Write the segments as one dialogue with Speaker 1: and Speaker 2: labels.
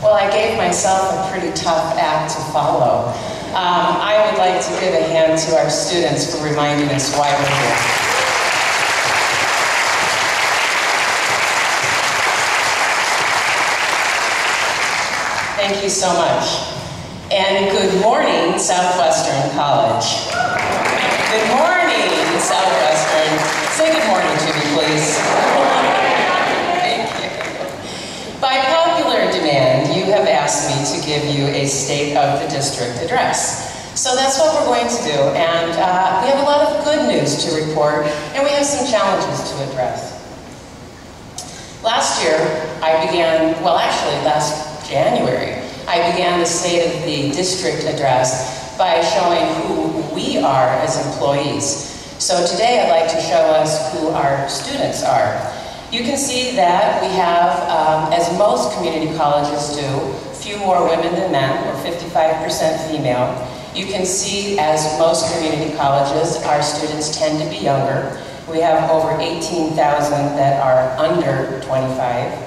Speaker 1: Well, I gave myself a pretty tough act to follow. I would like to give a hand to our students for reminding us why we're here. Thank you so much. And good morning, Southwestern College. Good morning, Southwestern. Say good morning to me, please. Thank you. By popular demand, you have asked me to give you a State of the District address. So that's what we're going to do. And we have a lot of good news to report, and we have some challenges to address. Last year, last January, I began the State of the District address by showing who we are as employees. So today I'd like to show us who our students are. You can see that we have, as most community colleges do, few more women than men. We're 55% female. You can see, as most community colleges, our students tend to be younger. We have over 18,000 that are under 25.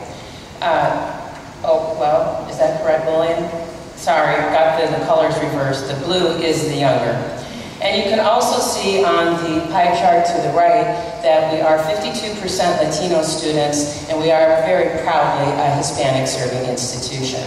Speaker 1: Oh, well, is that correct, Lillian? Sorry, got the colors reversed. The blue is the younger. And you can also see on the pie chart to the right that we are 52% Latino students, and we are very proudly a Hispanic serving institution.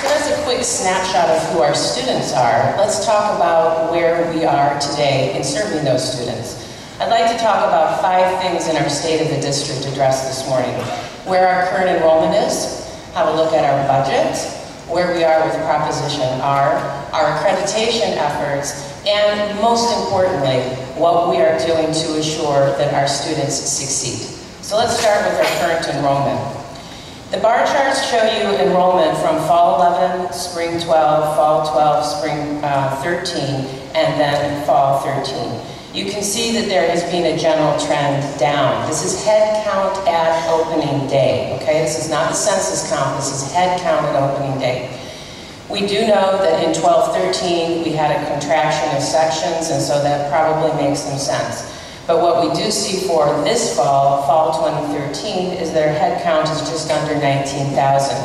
Speaker 1: So that's a quick snapshot of who our students are. Let's talk about where we are today in serving those students. I'd like to talk about 5 things in our State of the District address this morning. Where our current enrollment is, have a look at our budget, where we are with Proposition R, our accreditation efforts, and most importantly, what we are doing to assure that our students succeed. So let's start with our current enrollment. The bar charts show you enrollment from Fall 11, Spring 12, Fall 12, Spring 13, and then Fall 13. You can see that there has been a general trend down. This is head count at opening day, okay? This is not the census count, this is head count at opening day. We do know that in 12-13 we had a contraction of sections, and so that probably makes some sense. But what we do see for this fall, Fall 2013, is their head count is just under 19,000.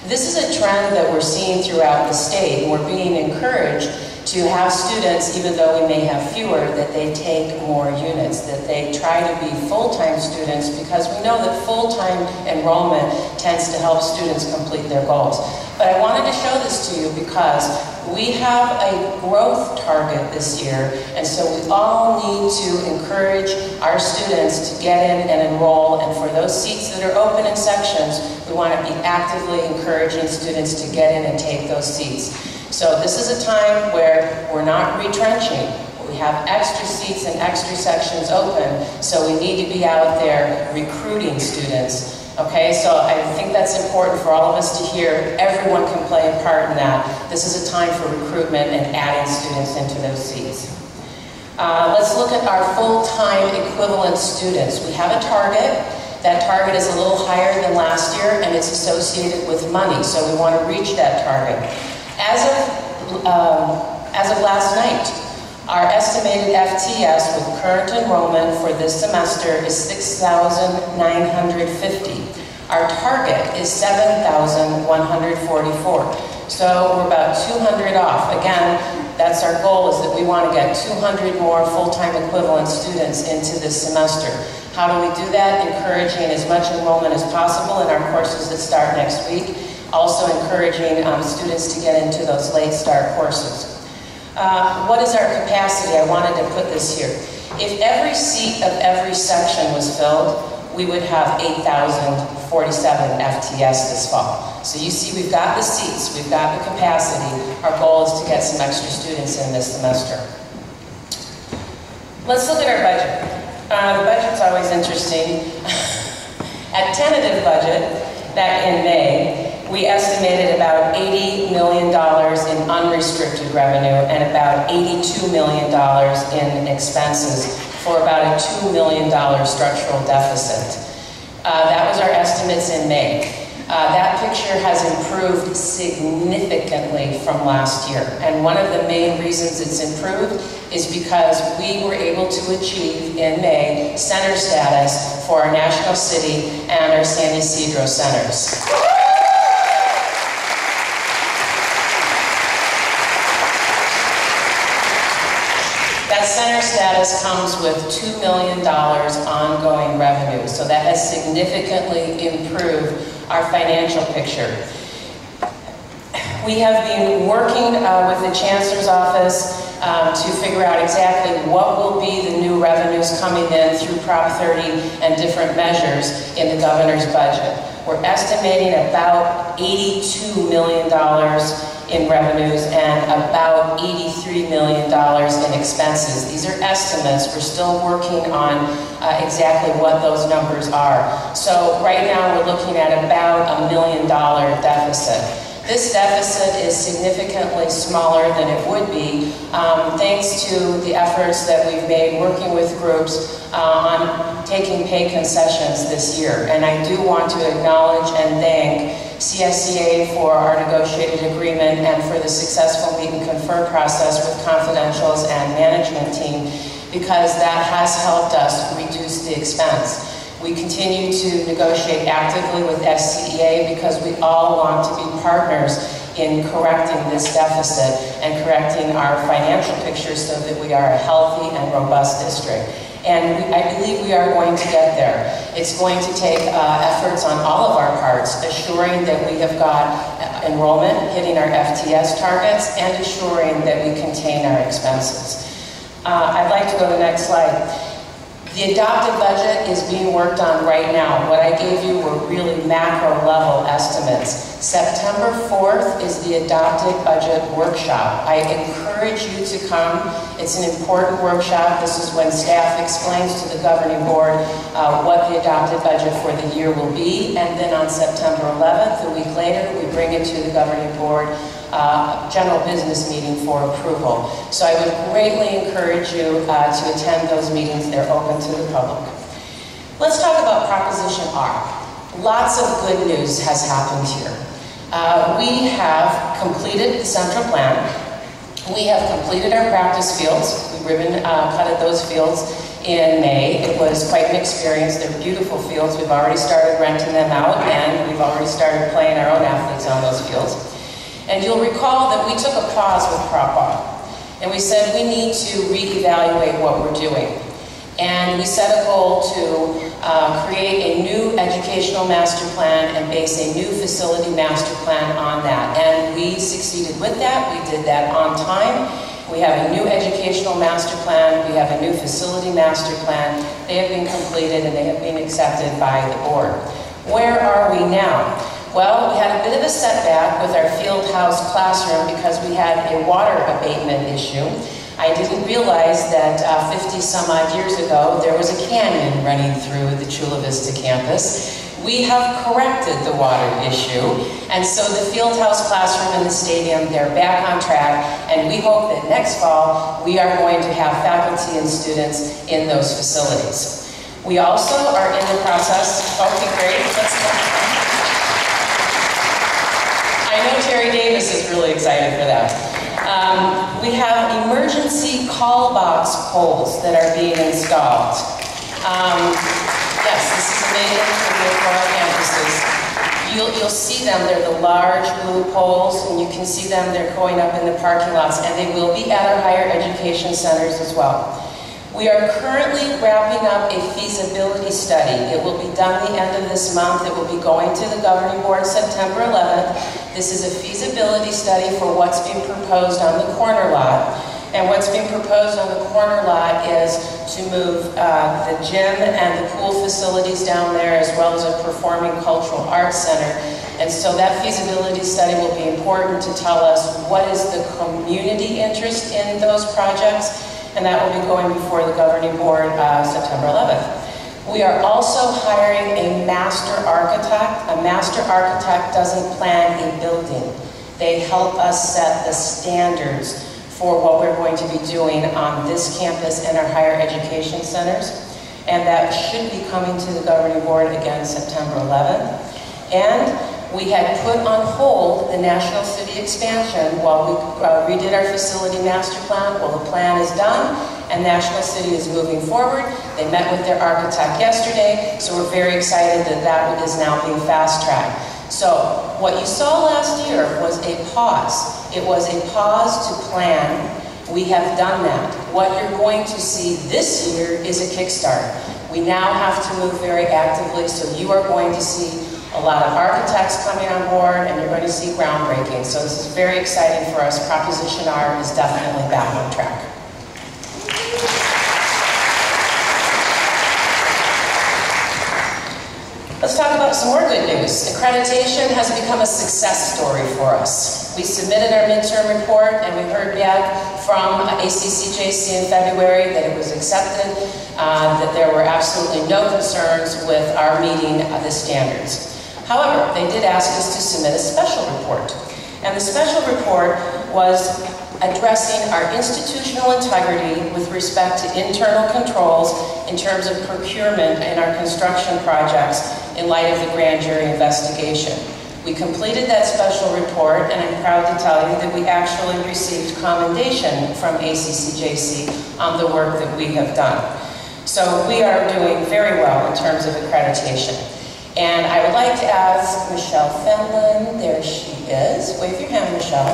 Speaker 1: This is a trend that we're seeing throughout the state, and we're being encouraged to have students, even though we may have fewer, that they take more units, that they try to be full-time students, because we know that full-time enrollment tends to help students complete their goals. But I wanted to show this to you because we have a growth target this year, and so we all need to encourage our students to get in and enroll, and for those seats that are open in sections, we want to be actively encouraging students to get in and take those seats. So this is a time where we're not retrenching. We have extra seats and extra sections open, so we need to be out there recruiting students. Okay, so I think that's important for all of us to hear. Everyone can play a part in that. This is a time for recruitment and adding students into those seats. Let's look at our full-time equivalent students. We have a target. That target is a little higher than last year, and it's associated with money, so we want to reach that target. As of last night, our estimated FTS with current enrollment for this semester is 6,950. Our target is 7,144. So we're about 200 off. Again, that's our goal, is that we want to get 200 more full-time equivalent students into this semester. How do we do that? Encouraging as much enrollment as possible in our courses that start next week. Also encouraging students to get into those late start courses. What is our capacity? I wanted to put this here. If every seat of every section was filled, we would have 8,047 FTS this fall. So you see, we've got the seats, we've got the capacity. Our goal is to get some extra students in this semester. Let's look at our budget. The budget's always interesting. At tentative budget, back in May, we estimated about $80 million in unrestricted revenue and about $82 million in expenses for about a $2 million structural deficit. That was our estimates in May. That picture has improved significantly from last year. And one of the main reasons it's improved is because we were able to achieve in May center status for our National City and our San Ysidro centers. That center status comes with $2 million ongoing revenue, so that has significantly improved our financial picture. We have been working with the Chancellor's Office to figure out exactly what will be the new revenues coming in through Prop 30 and different measures in the governor's budget. We're estimating about $82 million in revenues and about $83 million in expenses. These are estimates. We're still working on exactly what those numbers are. So right now we're looking at about $1 million deficit. This deficit is significantly smaller than it would be thanks to the efforts that we've made working with groups on taking pay concessions this year. And I do want to acknowledge and thank CSCA for our negotiated agreement and for the successful meet and confer process with confidentials and management team, because that has helped us reduce the expense. We continue to negotiate actively with SCEA because we all want to be partners in correcting this deficit and correcting our financial picture so that we are a healthy and robust district. And I believe we are going to get there. It's going to take efforts on all of our parts, assuring that we have got enrollment, hitting our FTS targets, and assuring that we contain our expenses. I'd like to go to the next slide. The adopted budget is being worked on right now. What I gave you were really macro level estimates. September 4th is the adopted budget workshop. I encourage you to come. It's an important workshop. This is when staff explains to the governing board what the adopted budget for the year will be. And then on September 11th, a week later, we bring it to the governing board general business meeting for approval. So I would greatly encourage you to attend those meetings. They're open to the public. Let's talk about Proposition R. Lots of good news has happened here. We have completed the central plan. We have completed our practice fields. We ribbon cutted those fields in May. It was quite an experience. They're beautiful fields. We've already started renting them out, and we've already started playing our own athletes on those fields. And you'll recall that we took a pause with Prop R, and we said we need to reevaluate what we're doing. And we set a goal to create a new educational master plan and base a new facility master plan on that. And we succeeded with that. We did that on time. We have a new educational master plan. We have a new facility master plan. They have been completed and they have been accepted by the board. Where are we now? Well, we had a bit of a setback with our field house classroom because we had a water abatement issue. I didn't realize that 50 some odd years ago there was a canyon running through the Chula Vista campus. We have corrected the water issue, and so the field house classroom and the stadium, they're back on track, and we hope that next fall we are going to have faculty and students in those facilities. We also are in the process, okay great, let's go. I know Terry Davis is really excited for that. We have emergency call box poles that are being installed. Yes, this is a major improvement for our campuses. You'll see them, they're the large blue poles, and you can see them, they're going up in the parking lots, and they will be at our higher education centers as well. We are currently wrapping up a feasibility study. It will be done the end of this month. It will be going to the governing board September 11th. This is a feasibility study for what's being proposed on the corner lot. And what's being proposed on the corner lot is to move the gym and the pool facilities down there, as well as a performing cultural arts center. And so that feasibility study will be important to tell us what is the community interest in those projects, and that will be going before the governing board September 11th. We are also hiring a master architect. A master architect doesn't plan a building. They help us set the standards for what we're going to be doing on this campus and our higher education centers. And that should be coming to the governing board again September 11th. And We had put on hold the National City expansion while we redid our facility master plan. Well, the plan is done, and National City is moving forward. They met with their architect yesterday, so we're very excited that that is now being fast-tracked. So, what you saw last year was a pause. It was a pause to plan. We have done that. What you're going to see this year is a kickstart. We now have to move very actively, so you are going to see a lot of architects coming on board, and you're going to see groundbreaking. So this is very exciting for us. Proposition R is definitely back on track. Let's talk about some more good news. Accreditation has become a success story for us. We submitted our midterm report, and we heard back from ACCJC in February that it was accepted, that there were absolutely no concerns with our meeting the standards. However, they did ask us to submit a special report. And the special report was addressing our institutional integrity with respect to internal controls in terms of procurement in our construction projects in light of the grand jury investigation. We completed that special report, and I'm proud to tell you that we actually received commendation from ACCJC on the work that we have done. So we are doing very well in terms of accreditation. And I would like to ask Michelle Fenlon, there she is. Wave your hand, Michelle.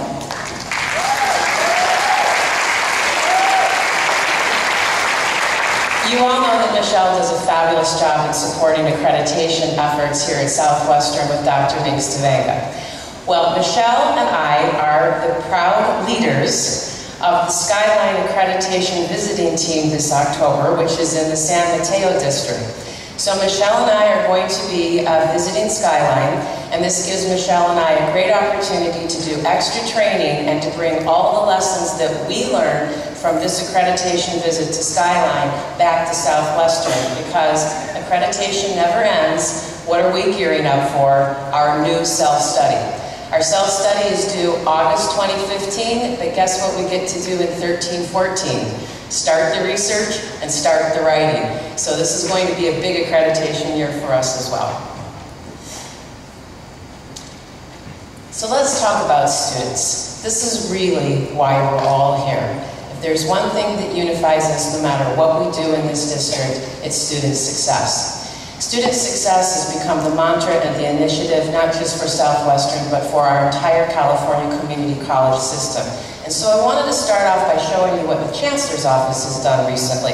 Speaker 1: You all know that Michelle does a fabulous job in supporting accreditation efforts here at Southwestern with Dr. Well, Michelle and I are the proud leaders of the Skyline Accreditation Visiting Team this October, which is in the San Mateo District. So Michelle and I are going to be visiting Skyline, and this gives Michelle and I a great opportunity to do extra training and to bring all the lessons that we learned from this accreditation visit to Skyline back to Southwestern, because accreditation never ends. What are we gearing up for? Our new self-study. Our self-study is due August 2015, but guess what we get to do in 13-14? Start the research and start the writing. So this is going to be a big accreditation year for us as well. So let's talk about students. This is really why we're all here. If there's one thing that unifies us no matter what we do in this district, it's student success. Student success has become the mantra and the initiative, not just for Southwestern, but for our entire California community college system. And so I wanted to start off by showing you what the Chancellor's Office has done recently.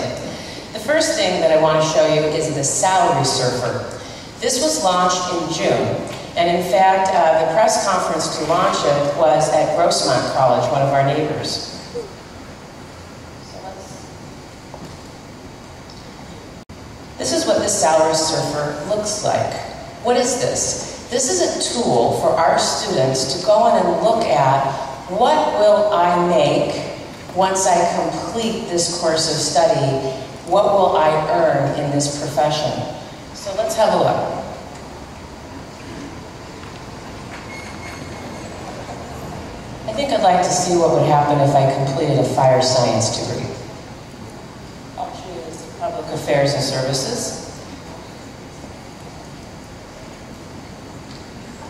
Speaker 1: The first thing that I want to show you is the Salary Surfer. This was launched in June, and in fact, the press conference to launch it was at Grossmont College, one of our neighbors. This is what the Salary Surfer looks like. What is this? This is a tool for our students to go in and look at what will I make once I complete this course of study? What will I earn in this profession? So let's have a look. I think I'd like to see what would happen if I completed a fire science degree. I'll choose Public Affairs and Services.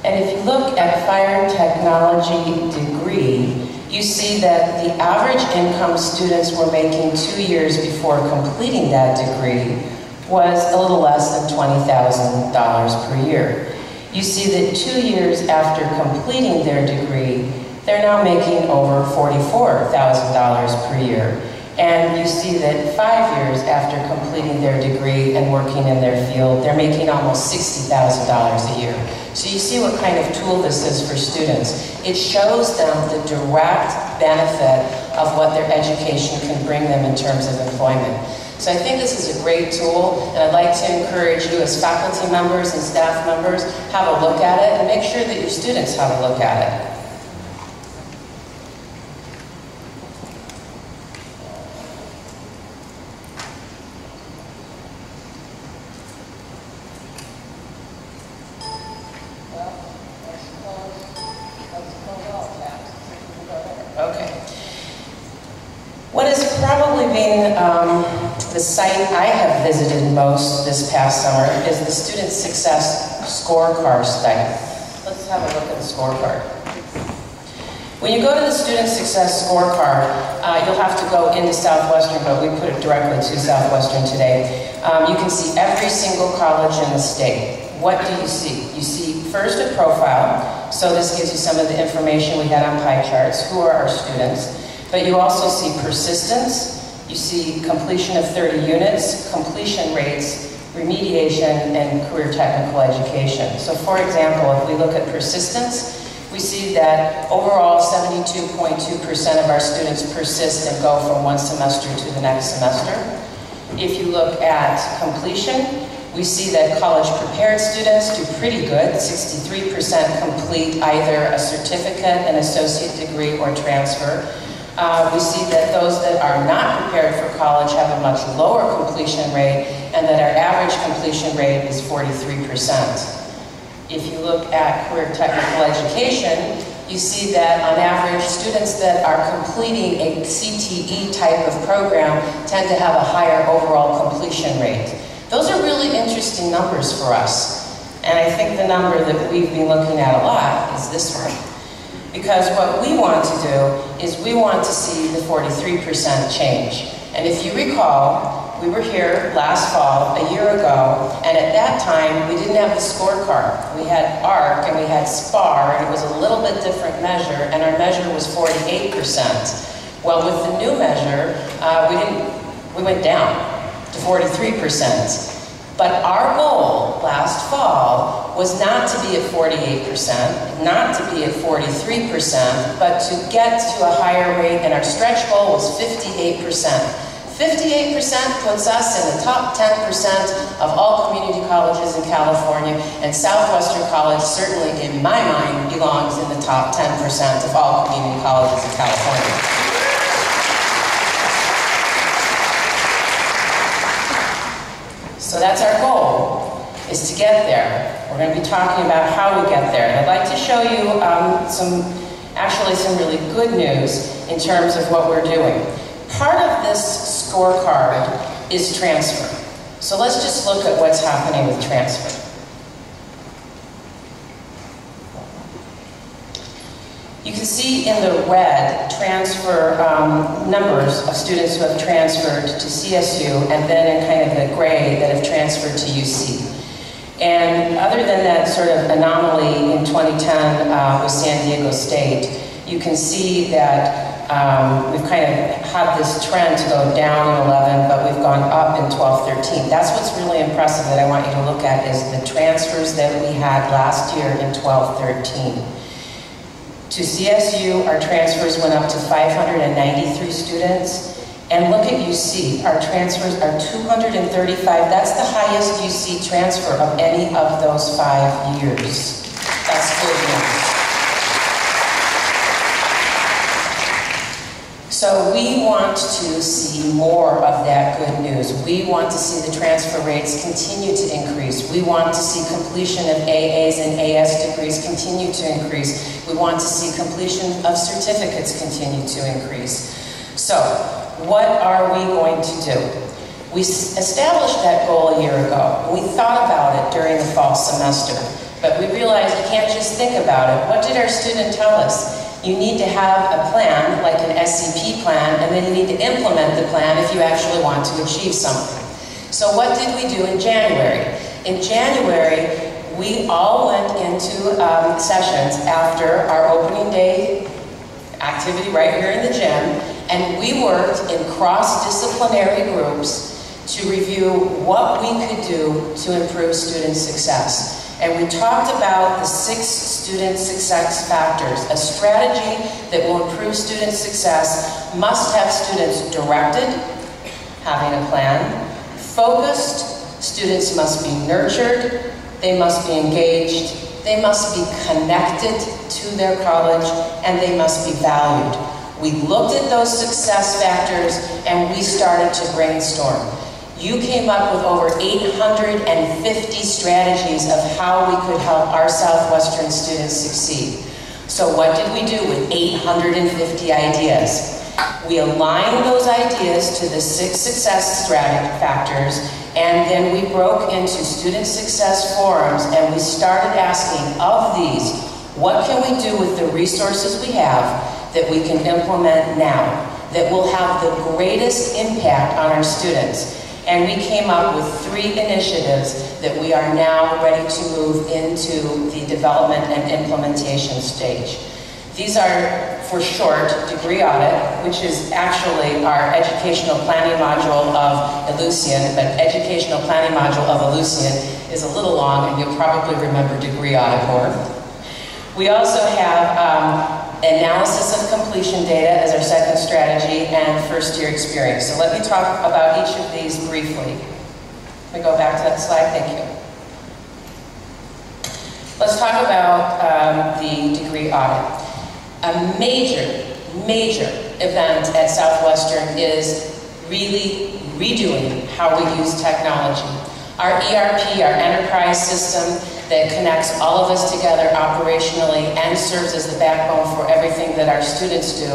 Speaker 1: And if you look at fire technology degree, you see that the average income students were making 2 years before completing that degree was a little less than $20,000 per year. You see that 2 years after completing their degree, they're now making over $44,000 per year. And you see that 5 years after completing their degree and working in their field, they're making almost $60,000 a year. So you see what kind of tool this is for students. It shows them the direct benefit of what their education can bring them in terms of employment. So I think this is a great tool, and I'd like to encourage you as faculty members and staff members, have a look at it and make sure that your students have a look at it. The site I have visited most this past summer is the Student Success SCORECARD study. Let's have a look at the scorecard. When you go to the Student Success Scorecard, you'll have to go into Southwestern, but we put it directly to Southwestern today. You can see every single college in the state. What do you see? You see first a profile, so this gives you some of the information we had on pie charts, who are our students, but you also see persistence, you see completion of 30 units, completion rates, remediation, and career technical education. So for example, if we look at persistence, we see that overall 72.2% of our students persist and go from one semester to the next semester. If you look at completion, we see that college-prepared students do pretty good. 63% complete either a certificate, an associate degree, or transfer. We see that those that are not prepared for college have a much lower completion rate, and that our average completion rate is 43%. If you look at career technical education, you see that on average, students that are completing a CTE type of program tend to have a higher overall completion rate. Those are really interesting numbers for us. And I think the number that we've been looking at a lot is this one. Because what we want to do is we want to see the 43% change. And if you recall, we were here last fall, a year ago, and at that time, we didn't have the scorecard. We had ARC and we had SPAR, and it was a little bit different measure, and our measure was 48%. Well, with the new measure, we went down to 43%. But our goal last fall was not to be at 48%, not to be at 43%, but to get to a higher rate, and our stretch goal was 58%. 58% puts us in the top 10% of all community colleges in California, and Southwestern College certainly, in my mind, belongs in the top 10% of all community colleges in California. So that's our goal, is to get there. We're going to be talking about how we get there. And I'd like to show you some really good news in terms of what we're doing. Part of this scorecard is transfer. So let's just look at what's happening with transfer. You can see in the red transfer numbers of students who have transferred to CSU, and then in kind of the gray that have transferred to UC. And other than that sort of anomaly in 2010 with San Diego State, you can see that we've kind of had this trend to go down in 11, but we've gone up in 12-13. That's what's really impressive that I want you to look at, is the transfers that we had last year in 12-13. To CSU, our transfers went up to 593 students. And look at UC, our transfers are 235. That's the highest UC transfer of any of those 5 years. That's good news. So we want to see more of that good news. We want to see the transfer rates continue to increase. We want to see completion of AAs and AS degrees continue to increase. We want to see completion of certificates continue to increase. So, what are we going to do? We established that goal a year ago. We thought about it during the fall semester, but we realized you can't just think about it. What did our student tell us? You need to have a plan, like an SCP plan, and then you need to implement the plan if you actually want to achieve something. So what did we do in January? In January, we all went into sessions after our opening day activity right here in the gym, and we worked in cross-disciplinary groups to review what we could do to improve student success. And we talked about the 6 student success factors. A strategy that will improve student success must have students directed, having a plan, focused, students must be nurtured, they must be engaged, they must be connected to their college, and they must be valued. We looked at those success factors and we started to brainstorm. You came up with over 850 strategies of how we could help our Southwestern students succeed. So what did we do with 850 ideas? We aligned those ideas to the 6 success factors, and then we broke into student success forums, and we started asking, of these, what can we do with the resources we have that we can implement now, that will have the greatest impact on our students? And we came up with 3 initiatives that we are now ready to move into the development and implementation stage. These are, for short, Degree Audit, which is actually our educational planning module of Ellucian, but educational planning module of Ellucian is a little long, and you'll probably remember Degree Audit more. We also have analysis of completion data as our second strategy, and first-year experience. So let me talk about each of these briefly. Let me go back to that slide, thank you. Let's talk about the degree audit. A major event at Southwestern is really redoing how we use technology. Our ERP, our enterprise system that connects all of us together operationally and serves as the backbone for everything that our students do,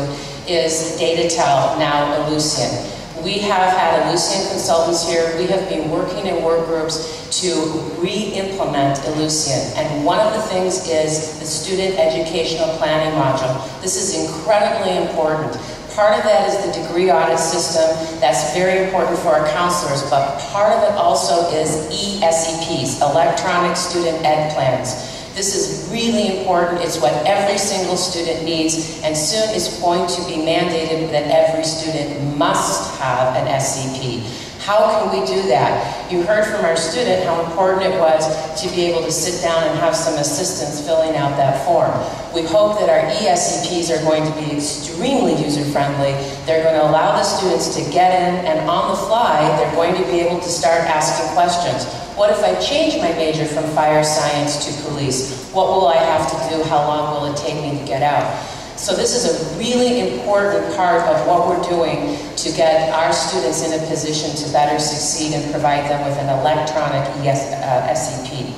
Speaker 1: is DataTel, now Ellucian. We have had Ellucian consultants here. We have been working in work groups to re-implement Ellucian. And one of the things is the student educational planning module. This is incredibly important. Part of that is the degree audit system. That's very important for our counselors, but part of it also is ESEPs, electronic student ed plans. This is really important. It's what every single student needs, and soon it's going to be mandated that every student must have an SCP. How can we do that? You heard from our student how important it was to be able to sit down and have some assistance filling out that form. We hope that our ESCPs are going to be extremely user-friendly. They're going to allow the students to get in, and on the fly, they're going to be able to start asking questions. What if I change my major from fire science to police? What will I have to do? How long will it take me to get out? So this is a really important part of what we're doing to get our students in a position to better succeed and provide them with an electronic SCP.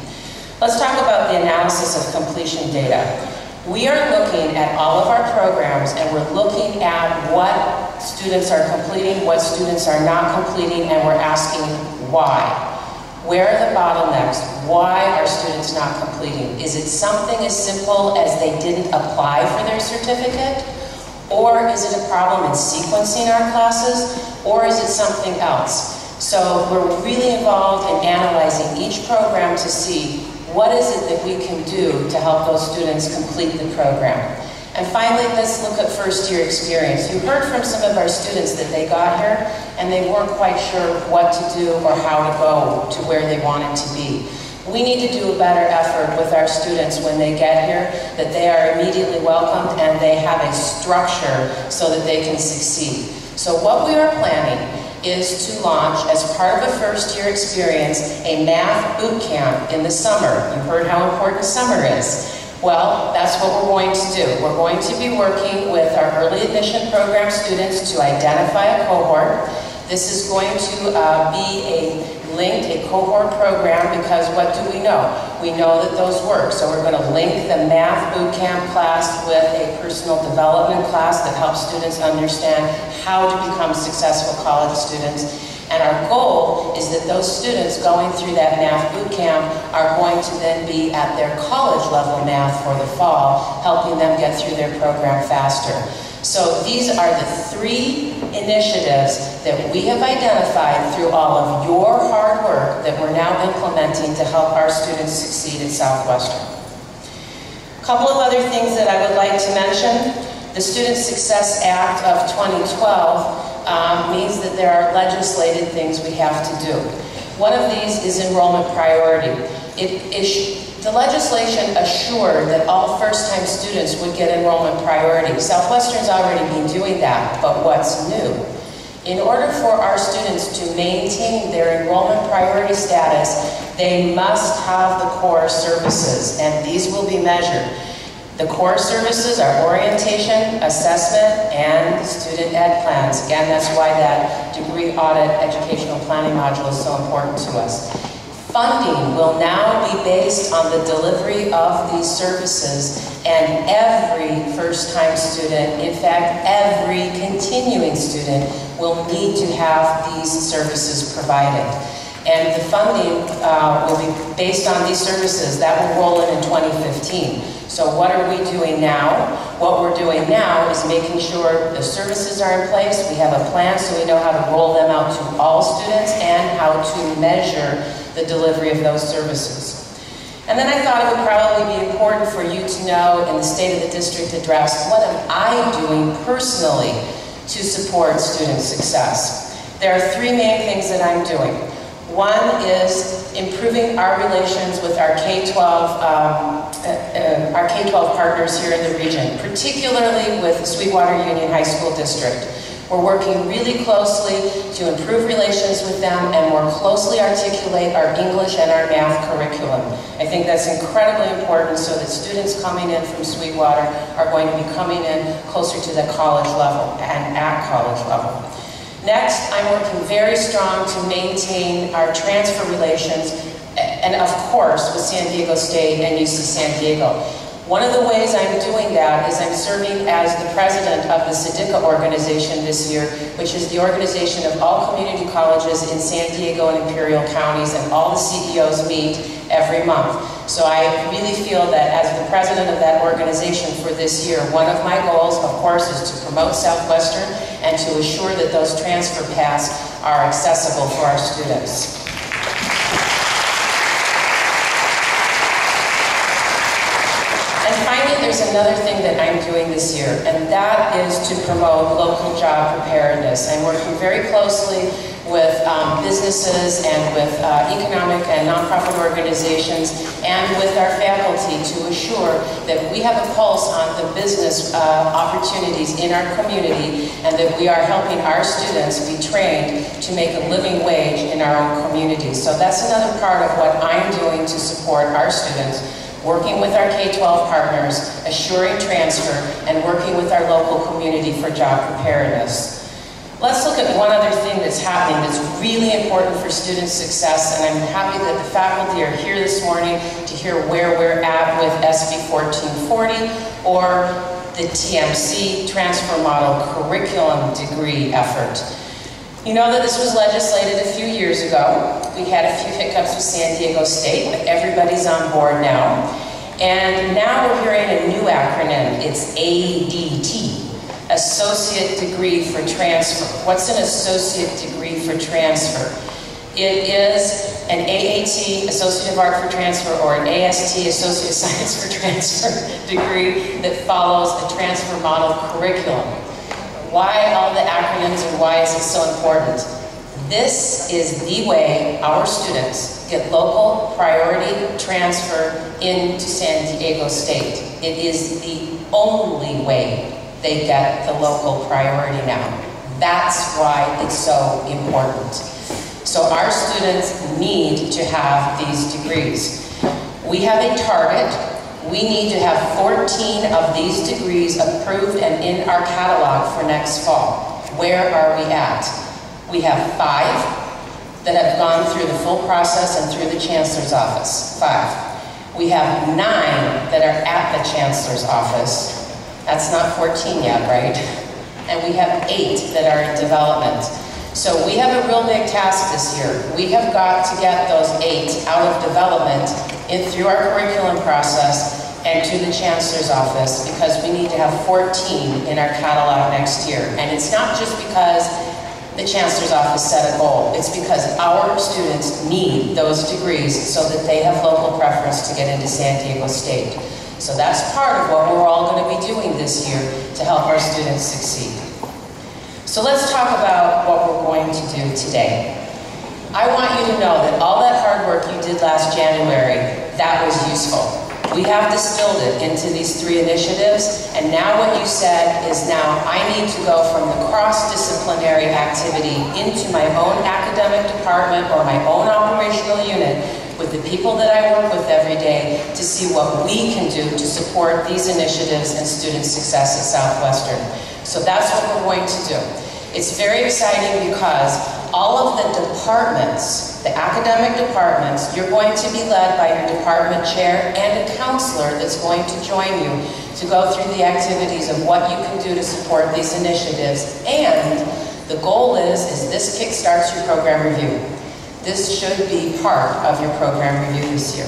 Speaker 1: Let's talk about the analysis of completion data. We are looking at all of our programs, and we're looking at what students are completing, what students are not completing, and we're asking why. Where are the bottlenecks? Why are students not completing? Is it something as simple as they didn't apply for their certificate? Or is it a problem in sequencing our classes? Or is it something else? So we're really involved in analyzing each program to see what is it that we can do to help those students complete the program. And finally, let's look at first-year experience. You heard from some of our students that they got here and they weren't quite sure what to do or how to go to where they wanted to be. We need to do a better effort with our students when they get here, that they are immediately welcomed and they have a structure so that they can succeed. So what we are planning is to launch, as part of a first-year experience, a math boot camp in the summer. You heard how important summer is. Well, that's what we're going to do. We're going to be working with our early admission program students to identify a cohort. This is going to be a cohort program, because what do we know? We know that those work. So we're going to link the math boot camp class with a personal development class that helps students understand how to become successful college students. And our goal is that those students going through that math boot camp are going to then be at their college level math for the fall, helping them get through their program faster. So these are the 3 initiatives that we have identified through all of your hard work that we're now implementing to help our students succeed at Southwestern. A couple of other things that I would like to mention. The Student Success Act of 2012 means that there are legislated things we have to do. One of these is enrollment priority. The legislation assured that all first-time students would get enrollment priority. Southwestern's already been doing that, but what's new? In order for our students to maintain their enrollment priority status, they must have the core services, and these will be measured. The core services are orientation, assessment, and student ed plans. Again, that's why that degree audit educational planning module is so important to us. Funding will now be based on the delivery of these services, and every first-time student, in fact, every continuing student, will need to have these services provided. And the funding will be based on these services. That will roll in 2015. So what are we doing now? What we're doing now is making sure the services are in place. We have a plan so we know how to roll them out to all students and how to measure the delivery of those services. And then I thought it would probably be important for you to know in the State of the District address, what am I doing personally to support student success? There are three main things that I'm doing. One is improving our relations with our K-12 partners here in the region, particularly with the Sweetwater Union High School District. We're working really closely to improve relations with them and more closely articulate our English and our math curriculum. I think that's incredibly important so that students coming in from Sweetwater are going to be coming in closer to the college level and at college level. Next, I'm working very strong to maintain our transfer relations, and of course, with San Diego State and UC San Diego. One of the ways I'm doing that is I'm serving as the president of the SCORECARD organization this year, which is the organization of all community colleges in San Diego and Imperial counties, and all the CEOs meet every month. So I really feel that as the president of that organization for this year, one of my goals, of course, is to promote Southwestern and to assure that those transfer paths are accessible for our students. And finally, there's another thing that I'm doing this year, and that is to promote local job preparedness. I'm working very closely with businesses and with economic and nonprofit organizations and with our faculty to assure that we have a pulse on the business opportunities in our community and that we are helping our students be trained to make a living wage in our own communities. So that's another part of what I'm doing to support our students, working with our K-12 partners, assuring transfer, and working with our local community for job preparedness. Let's look at one other thing that's happening that's really important for student success, and I'm happy that the faculty are here this morning to hear where we're at with SB 1440 or the TMC, Transfer Model Curriculum Degree effort. You know that this was legislated a few years ago. We had a few hiccups with San Diego State, but everybody's on board now. And now we're hearing a new acronym. It's ADT. Associate Degree for Transfer. What's an Associate Degree for Transfer? It is an AAT, Associate of Art for Transfer, or an AST, Associate of Science for Transfer degree that follows a transfer model curriculum. Why all the acronyms and why is it so important? This is the way our students get local priority transfer into San Diego State. It is the only way they get the local priority now. That's why it's so important. So our students need to have these degrees. We have a target. We need to have 14 of these degrees approved and in our catalog for next fall. Where are we at? We have 5 that have gone through the full process and through the Chancellor's office. 5. We have 9 that are at the Chancellor's office. That's not 14 yet, right? And we have 8 that are in development. So we have a real big task this year. We have got to get those 8 out of development through our curriculum process and to the Chancellor's office, because we need to have 14 in our catalog next year. And it's not just because the Chancellor's office set a goal. It's because our students need those degrees so that they have local preference to get into San Diego State. So that's part of what we're all going to be doing this year to help our students succeed. So let's talk about what we're going to do today. I want you to know that all that hard work you did last January, that was useful. We have distilled it into these 3 initiatives, and now what you said is now I need to go from the cross-disciplinary activity into my own academic department or my own operational unit with the people that I work with every day to see what we can do to support these initiatives and student success at Southwestern. So that's what we're going to do. It's very exciting because all of the departments, the academic departments, you're going to be led by your department chair and a counselor that's going to join you to go through the activities of what you can do to support these initiatives. And the goal is this kickstarts your program review. This should be part of your program review this year.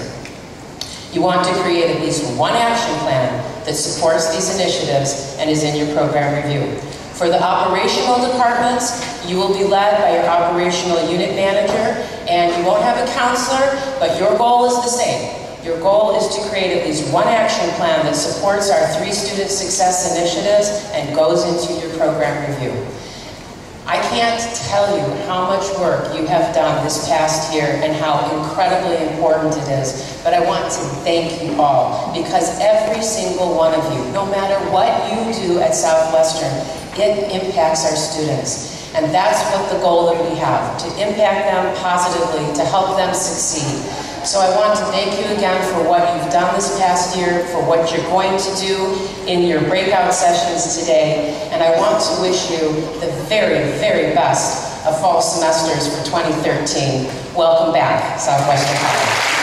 Speaker 1: You want to create at least one action plan that supports these initiatives and is in your program review. For the operational departments, you will be led by your operational unit manager, and you won't have a counselor, but your goal is the same. Your goal is to create at least one action plan that supports our 3 student success initiatives and goes into your program review. I can't tell you how much work you have done this past year and how incredibly important it is, but I want to thank you all, because every single one of you, no matter what you do at Southwestern, it impacts our students. And that's what the goal that we have, to impact them positively, to help them succeed. So I want to thank you again for what you've done this past year, for what you're going to do in your breakout sessions today, and I want to wish you the very, very best of fall semesters for 2013. Welcome back, Southwestern College.